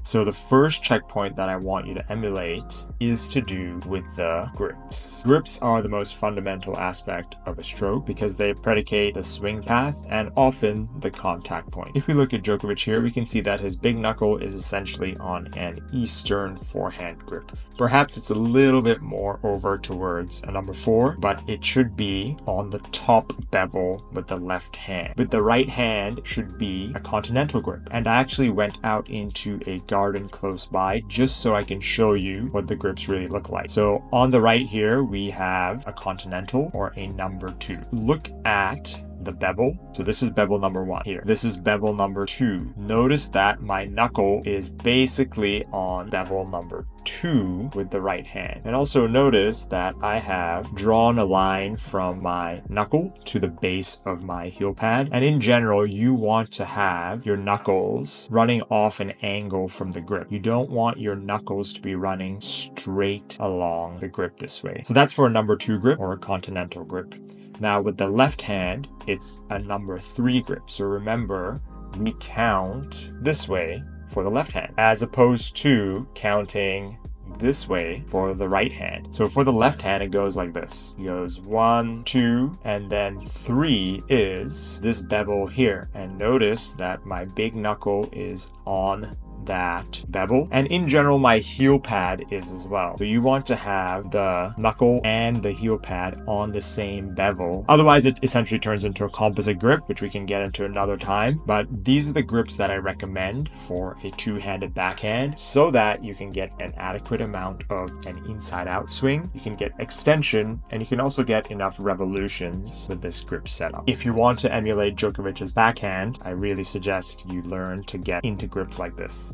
So the first checkpoint that I want you to emulate is to do with the grips. Grips are the most fundamental aspect of a stroke because they predicate the swing path and often the contact point. If we look at Djokovic here, we can see that his big knuckle is essentially on an Eastern forehand grip. Perhaps it's a little bit more over towards a number 4, but it should be on the top bevel with the left hand. With the right hand should be a continental grip. And I actually went out into a garden close by just so I can show you what the grips really look like. So on the right here, we have a continental or a number 2. Look at the bevel. So this is bevel number 1 here. This is bevel number 2. Notice that my knuckle is basically on bevel number 2 with the right hand. And also notice that I have drawn a line from my knuckle to the base of my heel pad. And in general, you want to have your knuckles running off an angle from the grip. You don't want your knuckles to be running straight along the grip this way. So that's for a number 2 grip or a continental grip. Now with the left hand, it's a number 3 grip. So remember, we count this way for the left hand, as opposed to counting this way for the right hand. So for the left hand, it goes like this. It goes 1, 2, and then 3 is this bevel here. And notice that my big knuckle is on that bevel, and in general my heel pad is as well. So you want to have the knuckle and the heel pad on the same bevel, otherwise it essentially turns into a composite grip, which we can get into another time. But these are the grips that I recommend for a two-handed backhand so that you can get an adequate amount of an inside-out swing, you can get extension, and you can also get enough revolutions with this grip setup. If you want to emulate Djokovic's backhand, I really suggest you learn to get into grips like this.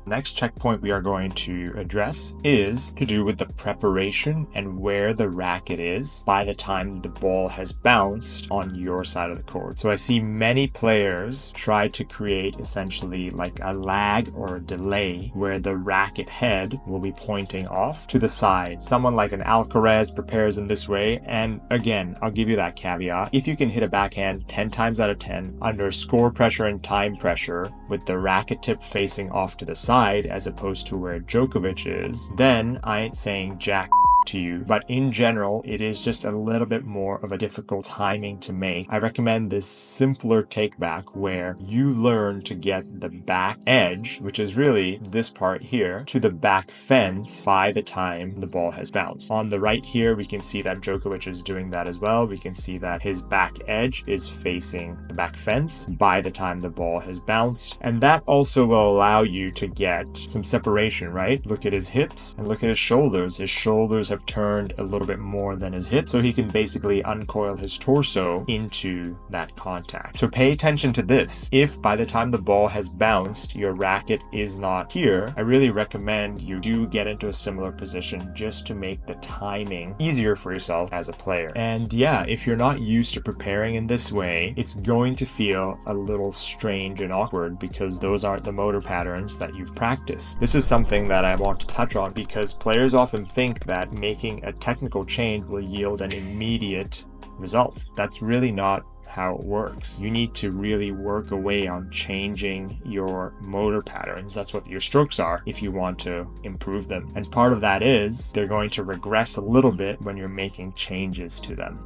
Next checkpoint we are going to address is to do with the preparation and where the racket is by the time the ball has bounced on your side of the court. So I see many players try to create essentially like a lag or a delay where the racket head will be pointing off to the side. Someone like an Alcaraz prepares in this way, and again, I'll give you that caveat. If you can hit a backhand 10 times out of 10 under score pressure and time pressure with the racket tip facing off to the side as opposed to where Djokovic is, then I ain't saying jack to you. But in general, it is just a little bit more of a difficult timing to make. I recommend this simpler take back where you learn to get the back edge, which is really this part here, to the back fence by the time the ball has bounced. On the right here, we can see that Djokovic is doing that as well. We can see that his back edge is facing the back fence by the time the ball has bounced. And that also will allow you to get some separation, right? Look at his hips and look at his shoulders. His shoulders have turned a little bit more than his hips, so he can basically uncoil his torso into that contact. So pay attention to this. If by the time the ball has bounced, your racket is not here, I really recommend you do get into a similar position just to make the timing easier for yourself as a player. And yeah, if you're not used to preparing in this way, it's going to feel a little strange and awkward because those aren't the motor patterns that you've practiced. This is something that I want to touch on because players often think that making a technical change will yield an immediate result. That's really not how it works. You need to really work away on changing your motor patterns. That's what your strokes are if you want to improve them. And part of that is they're going to regress a little bit when you're making changes to them.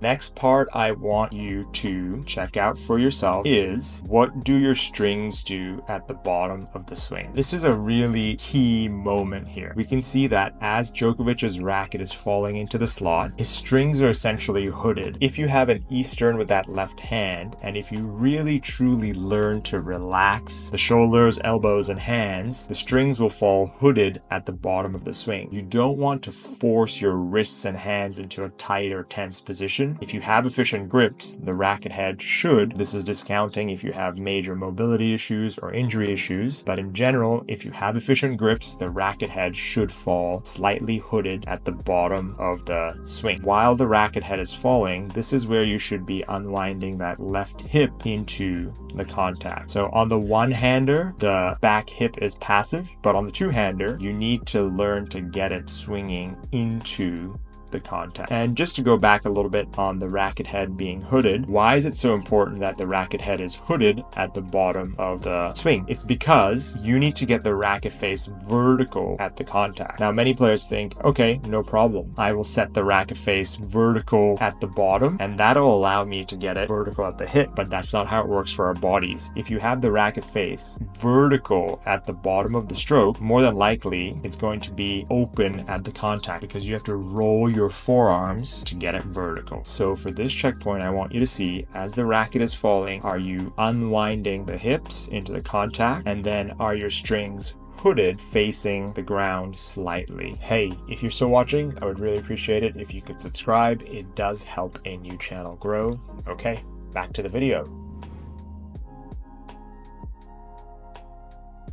Next part I want you to check out for yourself is what do your strings do at the bottom of the swing? This is a really key moment here. We can see that as Djokovic's racket is falling into the slot, his strings are essentially hooded. If you have an Eastern with that left hand, and if you really truly learn to relax the shoulders, elbows, and hands, the strings will fall hooded at the bottom of the swing. You don't want to force your wrists and hands into a tight or tense position. If you have efficient grips, the racket head should, this is discounting if you have major mobility issues or injury issues, but in general, if you have efficient grips, the racket head should fall slightly hooded at the bottom of the swing. While the racket head is falling, this is where you should be unwinding that left hip into the contact. So on the one-hander, the back hip is passive, but on the two-hander, you need to learn to get it swinging into the contact. And just to go back a little bit on the racket head being hooded, why is it so important that the racket head is hooded at the bottom of the swing? It's because you need to get the racket face vertical at the contact. Now, many players think, okay, no problem. I will set the racket face vertical at the bottom, and that'll allow me to get it vertical at the hit, but that's not how it works for our bodies. If you have the racket face vertical at the bottom of the stroke, more than likely it's going to be open at the contact because you have to roll your forearms to get it vertical. So for this checkpoint, I want you to see as the racket is falling, are you unwinding the hips into the contact, and then are your strings hooded facing the ground slightly. Hey, if you're still watching, I would really appreciate it if you could subscribe. It does help a new channel grow. Okay, back to the video.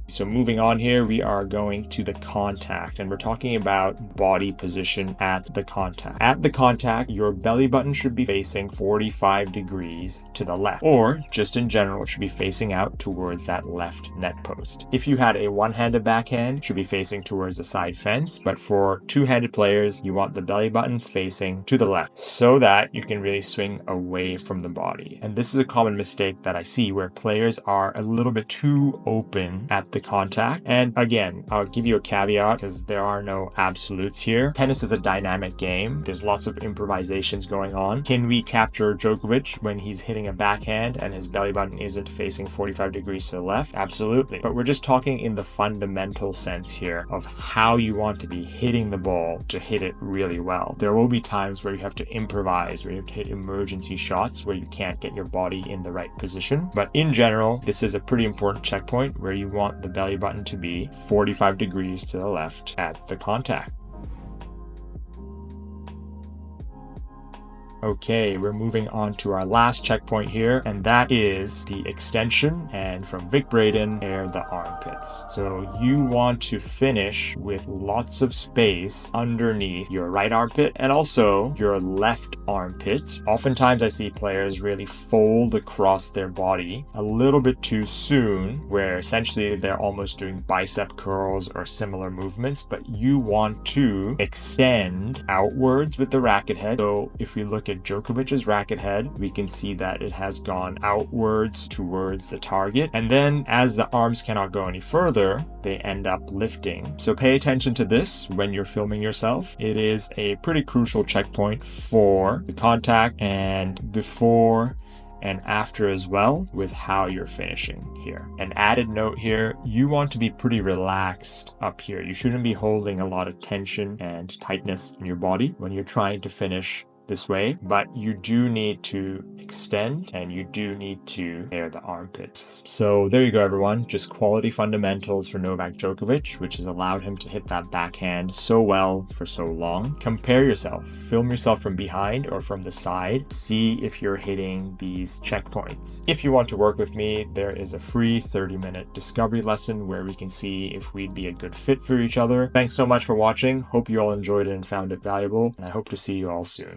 So moving on here, we are going to the contact, and we're talking about body position at the contact. At the contact, your belly button should be facing 45 degrees to the left, or just in general, it should be facing out towards that left net post. If you had a one-handed backhand, it should be facing towards the side fence, but for two-handed players, you want the belly button facing to the left so that you can really swing away from the body. And this is a common mistake that I see where players are a little bit too open at the contact. And again, I'll give you a caveat because there are no absolutes here. Tennis is a dynamic game. There's lots of improvisations going on. Can we capture Djokovic when he's hitting a backhand and his belly button isn't facing 45 degrees to the left? Absolutely. But we're just talking in the fundamental sense here of how you want to be hitting the ball to hit it really well. There will be times where you have to improvise, where you have to hit emergency shots where you can't get your body in the right position. But in general, this is a pretty important checkpoint where you want the belly button to be 45 degrees to the left at the contact. Okay, we're moving on to our last checkpoint here, and that is the extension, and from Vic Braden, air the armpits. So you want to finish with lots of space underneath your right armpit and also your left armpit. Oftentimes I see players really fold across their body a little bit too soon, where essentially they're almost doing bicep curls or similar movements, but you want to extend outwards with the racket head. So if we look at Djokovic's racket head, we can see that it has gone outwards towards the target. And then as the arms cannot go any further, they end up lifting. So pay attention to this when you're filming yourself. It is a pretty crucial checkpoint for the contact and before and after as well with how you're finishing here. An added note here, you want to be pretty relaxed up here. You shouldn't be holding a lot of tension and tightness in your body when you're trying to finish this way, but you do need to extend and you do need to air the armpits. So there you go, everyone. Just quality fundamentals for Novak Djokovic, which has allowed him to hit that backhand so well for so long. Compare yourself, film yourself from behind or from the side, see if you're hitting these checkpoints. If you want to work with me, there is a free 30-minute discovery lesson where we can see if we'd be a good fit for each other. Thanks so much for watching. Hope you all enjoyed it and found it valuable, and I hope to see you all soon.